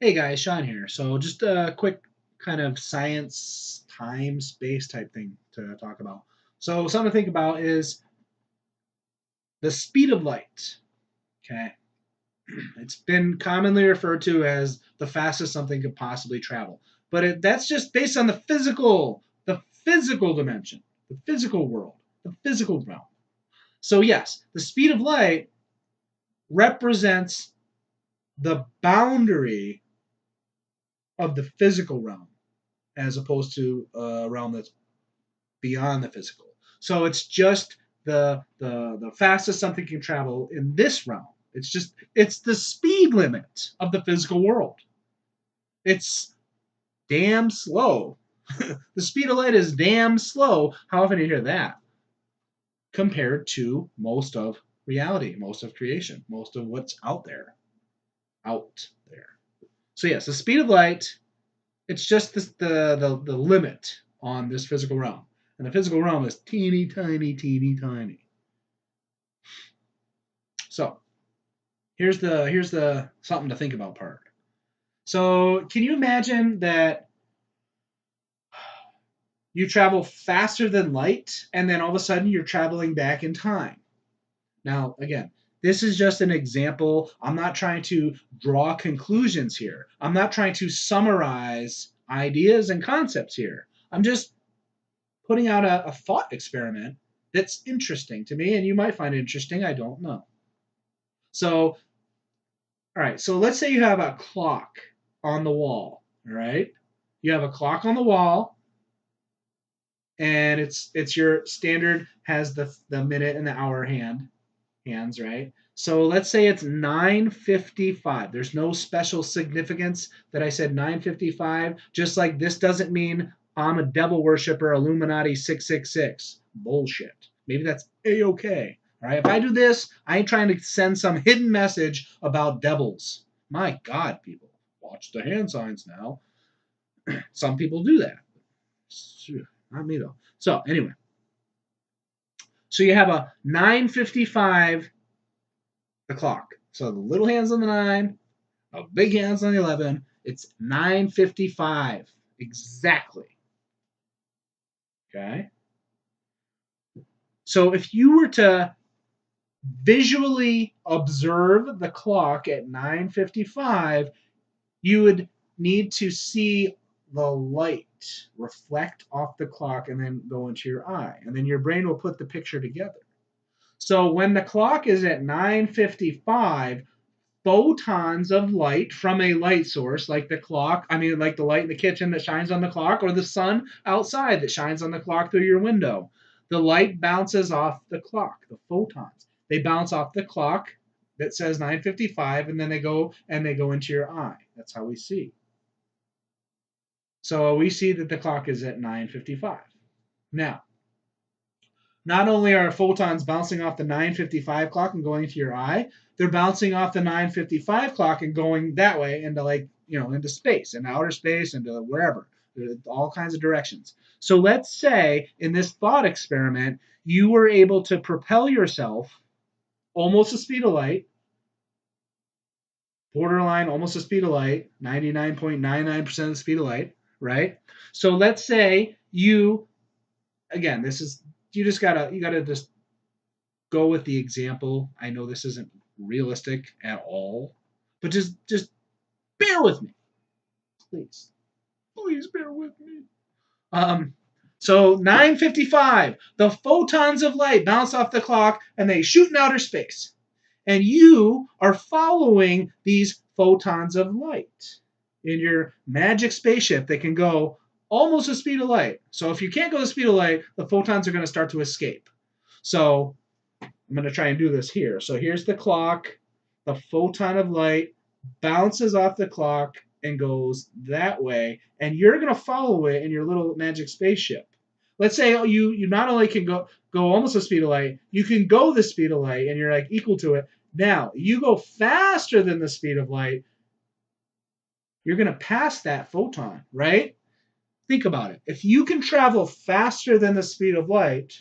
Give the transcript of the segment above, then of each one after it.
Hey guys, Sean here. So just a quick kind of science, time, space type thing to talk about. So something to think about is the speed of light. Okay, it's been commonly referred to as the fastest something could possibly travel, but that's just based on the physical dimension, the physical world, the physical realm. So yes, the speed of light represents the boundary of the physical realm, as opposed to a realm that's beyond the physical. So it's just the fastest something can travel in this realm. It's the speed limit of the physical world. It's damn slow. The speed of light is damn slow. How often do you hear that? Compared to most of reality, most of creation, most of what's out there. Out there. So yes, the speed of light, it's just the limit on this physical realm. And the physical realm is teeny tiny, teeny tiny. So here's the something to think about part. So can you imagine that you travel faster than light and then all of a sudden you're traveling back in time? Now again, this is just an example. I'm not trying to draw conclusions here. I'm not trying to summarize ideas and concepts here. I'm just putting out a thought experiment that's interesting to me, and you might find it interesting. I don't know. So, all right. So let's say you have a clock on the wall. All right. You have a clock on the wall, and it's your standard has the minute and the hour hands, right? So let's say it's 9:55. There's no special significance that I said 9:55. Just like this doesn't mean I'm a devil worshiper, Illuminati 666. Bullshit. Maybe that's a-okay. All right. If I do this, I ain't trying to send some hidden message about devils. My God, people, watch the hand signs now. Some people do that. Not me though. So anyway, so you have a 9:55 the clock. So the little hands on the 9, a big hands on the 11. It's 9:55 exactly. Okay. So if you were to visually observe the clock at 9:55, you would need to see the light reflect off the clock and then go into your eye, and then your brain will put the picture together. So when the clock is at 9:55, photons of light from a light source like the clock, like the light in the kitchen that shines on the clock, or the sun outside that shines on the clock through your window. The light bounces off the clock, the photons. They bounce off the clock that says 9:55, and then they go into your eye. That's how we see. So we see that the clock is at 9:55. Now, not only are photons bouncing off the 9:55 clock and going to your eye, they're bouncing off the 9:55 clock and going that way into into space, into outer space, into wherever, all kinds of directions. So let's say in this thought experiment, you were able to propel yourself almost the speed of light, borderline almost the speed of light, 99.99% of the speed of light, right? So let's say again, this is you gotta just go with the example. I know this isn't realistic at all, but just bear with me, please. Please bear with me. Um, so 9:55, the photons of light bounce off the clock and they shoot in outer space, and you are following these photons of light in your magic spaceship that can go almost the speed of light. So if you can't go the speed of light, the photons are going to start to escape. So I'm going to try and do this here. So here's the clock. The photon of light bounces off the clock and goes that way, and you're going to follow it in your little magic spaceship. Let's say you not only can go almost the speed of light, you can go the speed of light, and you're like equal to it. Now you go faster than the speed of light, you're going to pass that photon, right? Think about it. If you can travel faster than the speed of light,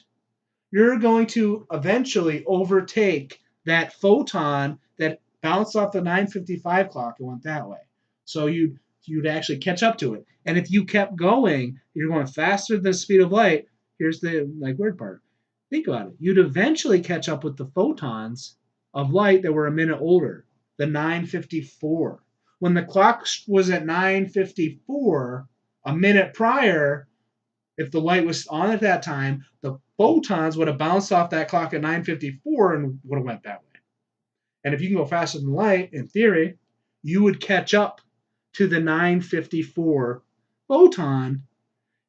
you're going to eventually overtake that photon that bounced off the 9:55 clock and went that way. So you'd actually catch up to it. And if you kept going, you're going faster than the speed of light. Here's the weird part. Think about it. You'd eventually catch up with the photons of light that were a minute older, the 954. When the clock was at 954, a minute prior, if the light was on at that time, the photons would have bounced off that clock at 954 and would have went that way. And if you can go faster than light, in theory, you would catch up to the 954 photon.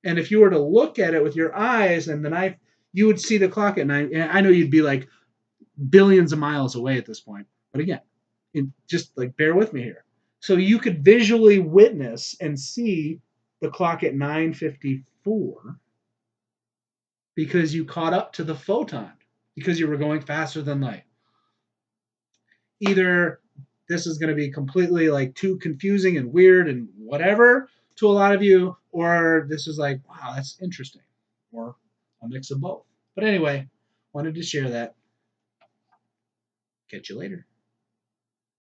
And if you were to look at it with your eyes and the knife, you would see the clock at 9. And I know you'd be like billions of miles away at this point. But again, just like bear with me here. So you could visually witness and see the clock at 954 because you caught up to the photon because you were going faster than light. Either this is going to be completely like too confusing and weird and whatever to a lot of you, or this is like, wow, that's interesting, or a mix of both. But anyway, wanted to share that. Catch you later.